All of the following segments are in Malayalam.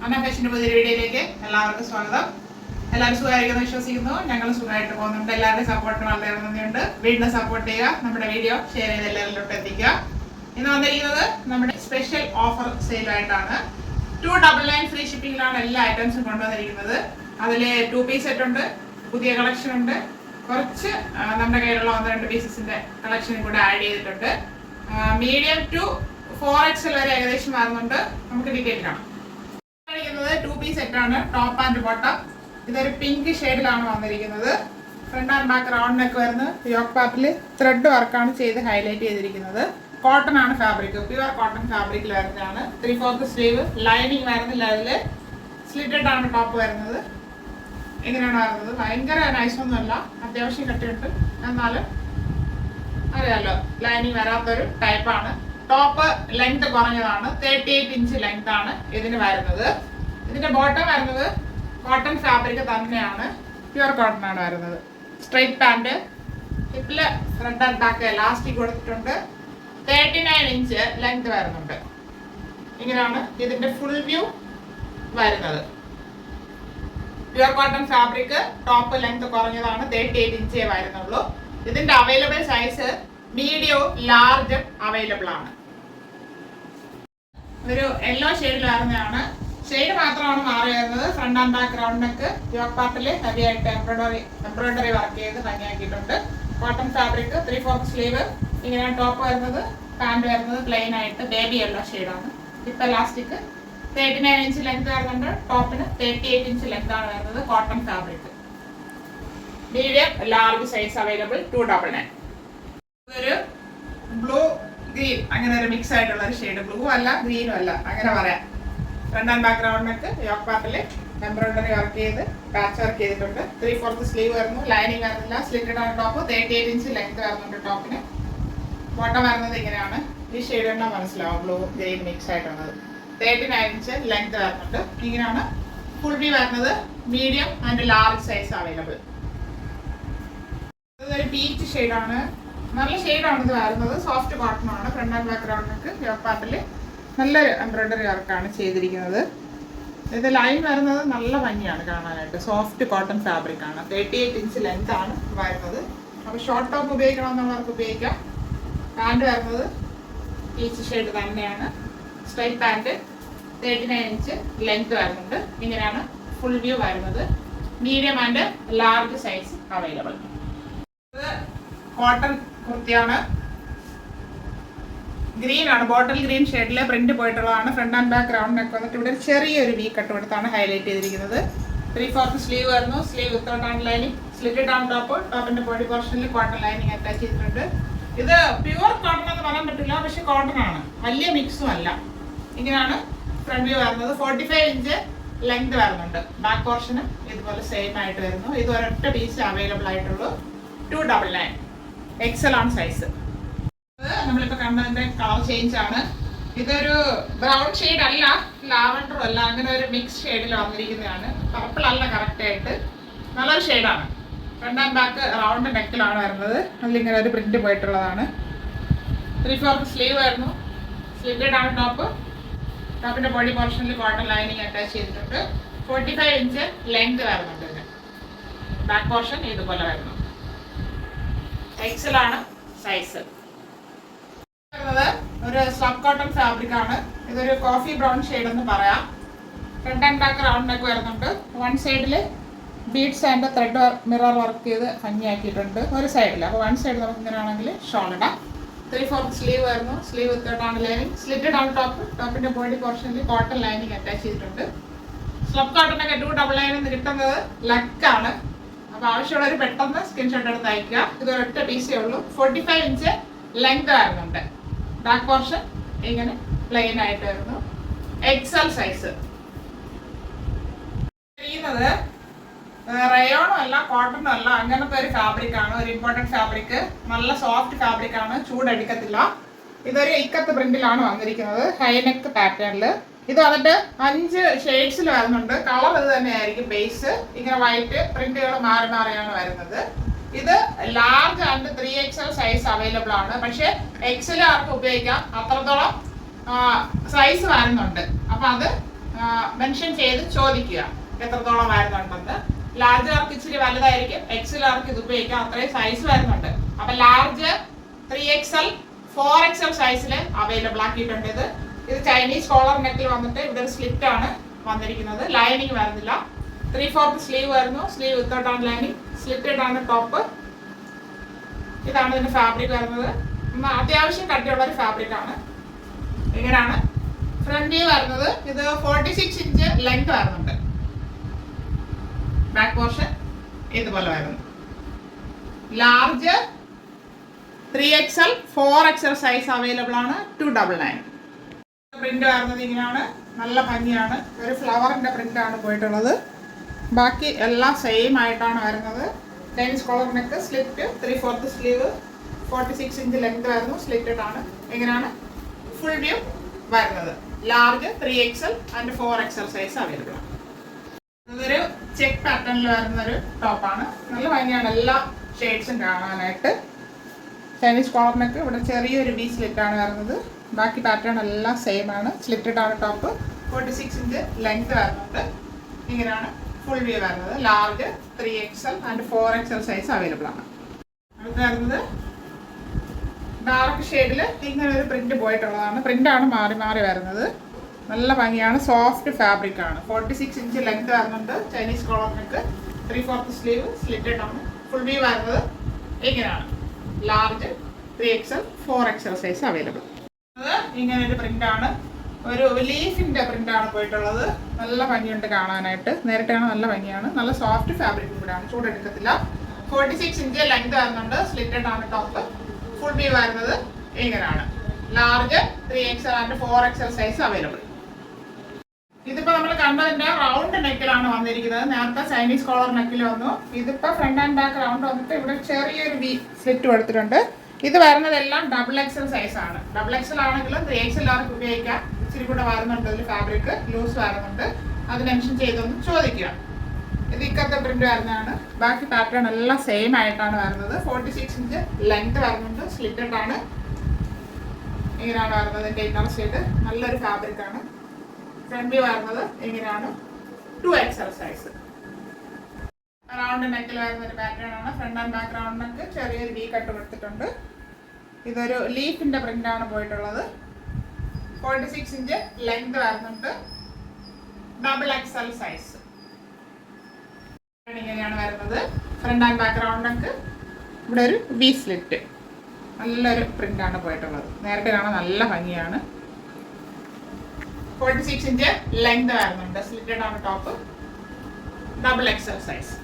അന്ന ഫാഷന്റെ പുതിയ വീഡിയോയിലേക്ക് എല്ലാവർക്കും സ്വാഗതം. എല്ലാവരും സുഖമായിരിക്കുന്നു വിശ്വസിക്കുന്നു. ഞങ്ങൾ സുഖമായിട്ട് പോകുന്നുണ്ട്. എല്ലാവരുടെയും സപ്പോർട്ടിന് വളരെ നന്ദിയുണ്ട്. വീണ്ടും സപ്പോർട്ട് ചെയ്യുക, നമ്മുടെ വീഡിയോ ഷെയർ ചെയ്ത് എല്ലാവരിലോട്ട് എത്തിക്കുക. ഇന്ന് വന്നിരിക്കുന്നത് നമ്മുടെ സ്പെഷ്യൽ ഓഫർ സെയിലായിട്ടാണ്. 299 ഫ്രീ ഷിപ്പിംഗിലാണ് എല്ലാ ഐറ്റംസും കൊണ്ടുവന്നിരിക്കുന്നത്. അതിൽ 2 പീസ് സെറ്റ് ഉണ്ട്, പുതിയ കളക്ഷൻ ഉണ്ട്, കുറച്ച് നമ്മുടെ കയ്യിലുള്ള 1-2 പീസസിന്റെ കളക്ഷനും കൂടെ ആഡ് ചെയ്തിട്ടുണ്ട്. മീഡിയം ടു 4XL വരെ ഏകദേശം വരുന്നുണ്ട്. നമുക്ക് ഡീറ്റെയിൽ കാണാം. 2 പീസ് സെറ്റ് ആണ്, ടോപ്പ് ആൻഡ് ബോട്ടം. ഇതൊരു പിങ്ക് ഷെയ്ഡിലാണ് വന്നിരിക്കുന്നത്. Front and back round neck വരുന്നത്. യോക്ക് പാർട്ടിൽ ത്രെഡ് വർക്കാണ് ചെയ്ത് ഹൈലൈറ്റ് ചെയ്തിരിക്കുന്നത്. കോട്ടൺ ആണ് ഫാബ്രിക്, പ്യുവർ കോട്ടൺ ഫാബ്രിക്കിൽ വരുന്നതാണ്. 3/4 സ്ലീവ്, ലൈനിങ് വരുന്നില്ല. അതിൽ സ്ലിറ്റഡ് ആണ് ടോപ്പ് വരുന്നത്. ഇങ്ങനെയാണ് വരുന്നത്. ഭയങ്കര നൈസൊന്നുമല്ല, അത്യാവശ്യം കട്ടിയുണ്ട്. എന്നാലും അറിയാലോ, ലൈനിങ് വരാത്തൊരു ടൈപ്പാണ്. ടോപ്പ് ലെങ്ത് കുറഞ്ഞതാണ്, 38 ഇഞ്ച് ലെങ്ത് ആണ് ഇതിന് വരുന്നത്. ഇതിന്റെ ബോട്ടം വരുന്നത് കോട്ടൺ ഫാബ്രിക് തന്നെയാണ്, പ്യുവർ കോട്ടൺ ആണ് വരുന്നത്. സ്ട്രൈറ്റ് പാൻറ്, ഹിപ്പില് ഫ്രണ്ട് ആൻഡ് ബാക്ക് എലാസ്റ്റിക് കൊടുത്തിട്ടുണ്ട്. 39 ഇഞ്ച് ലെങ്ത് വരുന്നുണ്ട്. ഇങ്ങനെയാണ് ഇതിന്റെ ഫുൾ വ്യൂ വരുന്നത്. Pure cotton fabric, top length കുറഞ്ഞതാണ്, 38 ഇഞ്ചേ വരുന്നുള്ളൂ. ഇതിന്റെ അവൈലബിൾ സൈസ് മീഡിയവും ലാർജും അവൈലബിൾ ആണ്. ഒരു യെല്ലോ ഷെയ്ഡിൽ വരുന്നതാണ്. ഷെയ്ഡ് മാത്രമാണ് മാറി വരുന്നത്. Front and back round neck, yoke പാർട്ടിൽ ഹെവി ആയിട്ട് എംബ്രോയിഡറി വർക്ക് ചെയ്ത് ഭംഗിയാക്കിയിട്ടുണ്ട്. Cotton fabric, 3/4 sleeve. ഇങ്ങനെയാണ് ടോപ്പ് വരുന്നത്. പാൻറ് വരുന്നത് പ്ലെയിൻ ആയിട്ട് ബേബി യെല്ലോ ഷെയ്ഡാണ്. ഹിപ്പ് എലാസ്റ്റിക്, 39 ഇഞ്ച് ലെങ്ത് വരുന്നുണ്ട്. ടോപ്പിന് 38 ഇഞ്ച് ലെങ്ത് ആണ് വരുന്നത്. Cotton fabric. Medium large size available. 299. ഇതൊരു ബ്ലൂ ഗ്രീൻ, അങ്ങനെ ഒരു മിക്സ് ആയിട്ടുള്ള ഒരു ഷെയ്ഡ്. ബ്ലൂ അല്ല, ഗ്രീനും അല്ല, അങ്ങനെ പറയാം. Front and back round neck, yoke പാർട്ടിൽ എംബ്രോയിഡറി വർക്ക് ചെയ്ത് പാച്ച് വർക്ക് ചെയ്തിട്ടുണ്ട്. 3/4 സ്ലീവ് വരുന്നു, ലൈനിങ് വരുന്നില്ല. സ്ലിറ്റഡ് ആണ് ടോപ്പ്, 38 ഇഞ്ച് ലെങ്ത് വരുന്നുണ്ട് ടോപ്പിന്. ബോട്ടം വരുന്നത് ഇങ്ങനെയാണ്. ഈ ഷെയ്ഡ് തന്നെ മനസ്സിലാവും, ബ്ലൂ ഗ്രീൻ മിക്സ് ആയിട്ടുള്ളത്. 39 ഇഞ്ച് ലെങ്ത് വരുന്നുണ്ട്. ഇങ്ങനെയാണ് ഫുൾ വ്യൂ വരുന്നത്. Medium and large size available. ഇതൊരു പീച്ച് ഷെയ്ഡാണ്, നല്ല ഷെയ്ഡാണ് ഇത് വരുന്നത്. സോഫ്റ്റ് കോട്ടൺ ആണ്. Front and back round neck, yoke പാർട്ടിൽ നല്ല എംബ്രോയിഡറി വർക്കാണ് ചെയ്തിരിക്കുന്നത്. ഇത് ലൈൻ വരുന്നത് നല്ല ഭംഗിയാണ് കാണാനായിട്ട്. സോഫ്റ്റ് കോട്ടൺ ഫാബ്രിക് ആണ്. 38 ഇഞ്ച് ലെങ്ത് ആണ് വരുന്നത്. അപ്പോൾ ഷോർട്ട് ടോപ്പ് ഉപയോഗിക്കണമെന്നുള്ളവർക്ക് ഉപയോഗിക്കാം. പാൻറ് വരുന്നത് പീച്ച് ഷെയ്ഡ് തന്നെയാണ്. സ്ട്രൈറ്റ് പാൻറ്, 39 ഇഞ്ച് ലെങ്ത് വരുന്നുണ്ട്. ഇങ്ങനെയാണ് ഫുൾ വ്യൂ വരുന്നത്. Medium and large size available. ഇത് കോട്ടൺ കുർത്തിയാണ്. ഗ്രീൻ ആണ്, ബോട്ടിൽ ഗ്രീൻ ഷെയ്ഡിൽ പ്രിന്റ് പോയിട്ടുള്ളതാണ്. Front and back round neck വന്നിട്ട് ഇവിടെ ചെറിയൊരു വി കട്ട് കൊടുത്താണ് ഹൈലൈറ്റ് ചെയ്തിരിക്കുന്നത്. 3/4 സ്ലീവ് വരുന്നു. Sleeve without and lining, slitted ആണ് ടോപ്പ്. ടോപ്പിന്റെ ബോഡി പോർഷനിൽ കോട്ടൺ ലൈനിങ് അറ്റാച്ച് ചെയ്തിട്ടുണ്ട്. ഇത് പ്യുവർ കോട്ടൺ എന്ന് പറയാൻ പറ്റില്ല, പക്ഷെ കോട്ടൺ ആണ്, വലിയ മിക്സും അല്ല. ഇങ്ങനെയാണ് ഫ്രണ്ട് വ്യൂ വരുന്നത്. 45 ഇഞ്ച് ലെങ്ത് വരുന്നുണ്ട്. ബാക്ക് പോർഷനും ഇതുപോലെ സെയിം ആയിട്ട് വരുന്നു. ഇത് ഒരൊറ്റ പീസ് അവൈലബിൾ ആയിട്ടുള്ളൂ. 299. XL ആണ് സൈസ്. നമ്മളിപ്പോ കണ്ടതിന്റെ കളർ ചേഞ്ച് ആണ്. ഇതൊരു ബ്രൗൺ ഷെയ്ഡ് അല്ല, ലാവൻഡറും അല്ല, അങ്ങനെ ഒരു മിക്സ് ഷെയ്ഡിൽ വന്നിരിക്കുന്നതാണ്. പർപ്പിൾ അല്ല, കറക്റ്റ് ആയിട്ട് നല്ലൊരു ഷെയ്ഡാണ്. ഫ്രണ്ട് ആൻഡ് ബാക്ക് റൗണ്ട് നെക്കിലാണ് വരുന്നത്. അതിലിങ്ങനെ ഒരു പ്രിന്റ് പോയിട്ടുള്ളതാണ്. 3/4 സ്ലീവ് വരുന്നു. സ്ലിറ്റഡ് ആണ് ടോപ്പ്. ടോപ്പിന്റെ ബോഡി പോർഷനിൽ കോട്ടൺ ലൈനിങ് അറ്റാച്ച് ചെയ്തിട്ടുണ്ട്. 45 ഇഞ്ച് ലെങ്ത് വരുന്നുണ്ട്. ഇതിന് ബാക്ക് പോർഷൻ ഇതുപോലെ വരുന്നു. XL ആണ് സൈസ്. ഒരു സ്ലബ് കോട്ടൺ ഫാബ്രിക് ആണ്. ഇതൊരു കോഫി ബ്രൗൺ ഷെയ്ഡ് എന്ന് പറയാം. Front and back round neck വരുന്നുണ്ട്. വൺ സൈഡിൽ beads and thread mirror work ചെയ്ത് ഭംഗിയാക്കിയിട്ടുണ്ട് ഒരു സൈഡിൽ. അപ്പോൾ വൺ സൈഡ് നമുക്ക് ഇങ്ങനെയാണെങ്കിൽ ഷോൾ ഇടാം. 3/4 സ്ലീവ് വരുന്നു. സ്ലീവ് വിത്തൗട്ടാണ് ലൈനിങ്, സ്ലിറ്റഡ് ആണ് ടോപ്പ്. ടോപ്പിന്റെ ബോഡി പോർഷനിൽ കോട്ടൺ ലൈനിങ് അറ്റാച്ച് ചെയ്തിട്ടുണ്ട്. സ്ലബ് കോട്ടനൊക്കെ 299 എന്ന് കിട്ടുന്നത് ലക്കാണ്. അപ്പോൾ ആവശ്യമുള്ളവർ പെട്ടെന്ന് സ്ക്രീൻഷോട്ട് എടുത്ത് അയക്കുക. ഇത് ഒരൊറ്റ പീസേ ഉള്ളൂ. 45 ഇഞ്ച് ലെങ്ത് വരുന്നുണ്ട്. ബാക്ക് പോർഷൻ ഇങ്ങനെ പ്ലെയിൻ ആയിട്ട് വരുന്നു. XL size. ചെയ്യുന്നത് റയോണും അല്ല, കോട്ടണും അല്ല, അങ്ങനത്തെ ഒരു ഫാബ്രിക് ആണ്. ഒരു ഇമ്പോർട്ടൻറ്റ് ഫാബ്രിക്, നല്ല സോഫ്റ്റ് ഫാബ്രിക് ആണ്, ചൂടടിക്കത്തില്ല. ഇതൊരു ഇക്കത്ത് പ്രിന്റിലാണ് വന്നിരിക്കുന്നത്, ഹൈനെക്ക് പാറ്റേണിൽ. ഇത് വന്നിട്ട് 5 ഷെയ്ഡ്സിൽ വരുന്നുണ്ട്. കളർ ഇത് തന്നെയായിരിക്കും ബേസ്. ഇങ്ങനെ വൈറ്റ് പ്രിന്റുകൾ മാറി മാറിയാണ് വരുന്നത്. ഇത് large and 3XL size available ആണ്. പക്ഷെ XL ആർക്ക് ഉപയോഗിക്കാം, അത്രത്തോളം സൈസ് വരുന്നുണ്ട്. അപ്പൊ അത് മെൻഷൻ ചെയ്ത് ചോദിക്കുക എത്രത്തോളം വരുന്നുണ്ടെന്ന്. ലാർജുകാർക്ക് ഇച്ചിരി വലുതായിരിക്കും, എക്സലുകാർക്ക് ഇത് ഉപയോഗിക്കാം, അത്രയും സൈസ് വരുന്നുണ്ട്. അപ്പൊ ലാർജ് 3XL 4XL സൈസിൽ അവൈലബിൾ ആക്കിയിട്ടുണ്ട്. ഇത് ചൈനീസ് കോളർ നെക്കിൽ വന്നിട്ട് ഇവിടെ ഒരു സ്ലിറ്റ് ആണ് വന്നിരിക്കുന്നത്, ലൈനിങ് വരുന്നില്ല. 3/4 സ്ലീവ് വരുന്നു, സ്ലീവ് വിത്തൗട്ടാണ് ലൈനിങ്, സ്ലിറ്റഡ് ആണ് ടോപ്പ്. ഇതാണ് ഇതിന്റെ ഫാബ്രിക് വരുന്നത്. അത്യാവശ്യം കട്ടിയുള്ള ഒരു ഫാബ്രിക് ആണ്. ഇങ്ങനെയാണ് ഫ്രണ്ട് വ്യൂ വരുന്നത്. ഇത് 46 ഇഞ്ച് ലെങ്ത് വരുന്നുണ്ട്. ബാക്ക് പോർഷൻ ഇതുപോലെ വരുന്നു. Large 3XL 4XL size available ആണ്. 299. പ്രിന്റ് വരുന്നത് ഇങ്ങനെയാണ്, നല്ല ഭംഗിയാണ്. ഒരു ഫ്ലവറിന്റെ പ്രിന്റ് ആണ് പോയിട്ടുള്ളത്. ബാക്കി എല്ലാം സെയിം ആയിട്ടാണ് വരുന്നത്. Chinese collar neck, slit, 3/4 sleeve, 46 inch length വരുന്നു, സ്ലിറ്റഡ് ആണ്. ഇങ്ങനെയാണ് ഫുൾ വ്യൂ വരുന്നത്. Large 3XL and 4XL size available ആണ്. ഇതൊരു ചെക്ക് പാറ്റേണിൽ വരുന്ന ഒരു ടോപ്പാണ്. നല്ല ഭംഗിയാണ് എല്ലാ ഷെയ്ഡ്സും കാണാനായിട്ട്. ചൈനീസ് കോളർ നെക്ക്, ഇവിടെ ചെറിയൊരു വി സ്ലിറ്റ് ആണ് വരുന്നത്. ബാക്കി പാറ്റേൺ എല്ലാം സെയിം ആണ്. സ്ലിറ്റഡ് ആണ് ടോപ്പ്, 46 ഇഞ്ച് ലെങ്ത് വരുന്നുണ്ട്. ഇങ്ങനെയാണ് ഫുൾ വ്യൂ വരുന്നത്. Large 3XL and 4XL size available ആണ്. അടുത്ത് വരുന്നത് ഡാർക്ക് ഷെയ്ഡിൽ ഇങ്ങനെ ഒരു പ്രിന്റ് പോയിട്ടുള്ളതാണ്. പ്രിന്റാണ് മാറി മാറി വരുന്നത്. നല്ല ഭംഗിയാണ്, സോഫ്റ്റ് ഫാബ്രിക് ആണ്. 46 ഇഞ്ച് ലെങ്ത് വരുന്നുണ്ട്. Chinese collar neck, 3/4 sleeve, slitted ആണ്. ഫുൾ വ്യൂ വരുന്നത് ഇങ്ങനെയാണ്. Large 3XL 4XL size available. ഇങ്ങനെ ഒരു പ്രിന്റ് ആണ്, ഒരു ലീഫിന്റെ പ്രിന്റ് ആണ് പോയിട്ടുള്ളത്. നല്ല ഭംഗിയുണ്ട് കാണാനായിട്ട്. നേരിട്ടാണ് നല്ല ഭംഗിയാണ്. നല്ല സോഫ്റ്റ് ഫാബ്രിക് കൂടെയാണ്, ചൂടെടുക്കത്തില്ല. 46 ഇഞ്ച് ലെങ്ത് വരുന്നുണ്ട്. സ്ലിറ്റഡ് ആണ് ടോപ്പ്. ഫുൾ വ്യൂ വരുന്നത് ഇങ്ങനെയാണ്. Large 3XL and 4XL size available. ഇതിപ്പോ നമ്മൾ കണ്ടതിന്റെ റൗണ്ട് നെക്കിലാണ് വന്നിരിക്കുന്നത്. നേരത്തെ ചൈനീസ് കോളർ നെക്കിൽ വന്നു. ഇതിപ്പോ ഫ്രണ്ട് ആൻഡ് ബാക്ക് റൗണ്ട് വന്നിട്ട് ഇവിടെ ചെറിയൊരു വി സ്ലിറ്റ് കൊടുത്തിട്ടുണ്ട്. ഇത് വരുന്നതെല്ലാം XXL സൈസ് ആണ്. XXL ആണെങ്കിലും 3XL ആർക്ക് ഉപയോഗിക്കാം. ഇച്ചിരി കൂടെ വരുന്നുണ്ട് ഇതിൽ, ഫാബ്രിക് ലൂസ് വരുന്നുണ്ട്. അത് മെൻഷൻ ചെയ്തൊന്ന് ചോദിക്കുക. ഇത് ഇക്കത്തെ പ്രിന്റ് വരുന്നതാണ്. ബാക്കി പാറ്റേൺ എല്ലാം സെയിം ആയിട്ടാണ് വരുന്നത്. 46 ഇഞ്ച് ലെങ്ത് വരുന്നുണ്ട്. സ്ലിറ്റഡ് ആണ്. ഇങ്ങനെയാണ് വരുന്നത്. ഇതിന്റെ ഇന്നർ സൈഡ് നല്ലൊരു ഫാബ്രിക് ആണ്. ഫ്രണ്ട് വ്യൂ വരുന്നത് ഇങ്ങനെയാണ്. 2XL size. റൗണ്ട് നെക്കിൽ വരുന്ന ഒരു പാറ്റേൺ ആണ്. Front and back round neck, ചെറിയൊരു വി കട്ട് കൊടുത്തിട്ടുണ്ട്. ഇതൊരു ലീഫിന്റെ പ്രിന്റ് ആണ് പോയിട്ടുള്ളത്. 46 ഇഞ്ച് ലെങ്ത് വരുന്നുണ്ട്. XXL size. ഇങ്ങനെയാണ് വരുന്നത്. Front and back round neck, ഇവിടെ ഒരു വി സ്ലിറ്റ്. നല്ലൊരു പ്രിന്റ് ആണ് പോയിട്ടുള്ളത്. നേരത്തെ കാണാൻ നല്ല ഭംഗിയാണ്. 46 ഇഞ്ച് ലെങ്ത് വരുന്നുണ്ട്. സ്ലിറ്റഡ് ആണ് ടോപ്പ്. XXL size.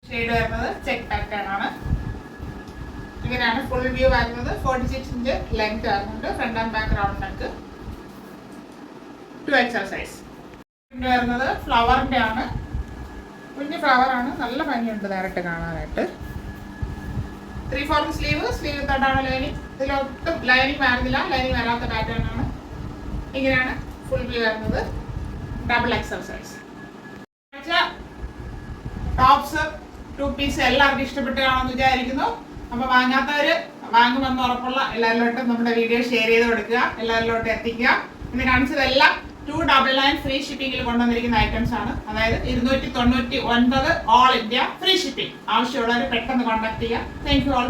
ഷെയ്ഡ് വരുന്നത് ചെക്ക് പാറ്റേൺ ആണ്. ഇങ്ങനെയാണ് ഫുൾ വ്യൂ വരുന്നത്. 46 ഇഞ്ച് ലെങ്ത് വരുന്നുണ്ട്. Front and back round neck, 2XL size. Print വരുന്നത് ഫ്ലവറിന്റെ ആണ്. കുഞ്ഞു ഫ്ലവർ ആണ്. നല്ല ഭംഗിയുണ്ട് നേരിട്ട് കാണാനായിട്ട്. 3/4 സ്ലീവ്, സ്ലീവ് തൊട്ടാണ് ലൈനിങ്. ഇതിലൊട്ടും ലൈനിങ് വരുന്നില്ല, ലൈനിങ് വരാത്ത പാറ്റേൺ ആണ്. ഇങ്ങനെയാണ് ഫുൾ വ്യൂ വരുന്നത്. XXL size. ടോപ്സ് 2 പീസ് എല്ലാവർക്കും ഇഷ്ടപ്പെട്ട് കാണുമെന്ന് വിചാരിക്കുന്നു. അപ്പൊ വാങ്ങാത്തവര് വാങ്ങുമെന്ന് ഉറപ്പുള്ള എല്ലാവരിലോട്ടും നമ്മുടെ വീഡിയോ ഷെയർ ചെയ്ത് കൊടുക്കുക, എല്ലാവരിലോട്ടും എത്തിക്കുക. ഇന്ന് കാണിച്ചതെല്ലാം 299 ഫ്രീ ഷിപ്പിംഗിൽ കൊണ്ടുവന്നിരിക്കുന്ന ഐറ്റംസ് ആണ്. അതായത് 299 ഓൾ ഇന്ത്യ ഫ്രീ ഷിപ്പിംഗ്. ആവശ്യമുള്ളവർ പെട്ടെന്ന് കോൺടാക്ട് ചെയ്യുക. Thank you all.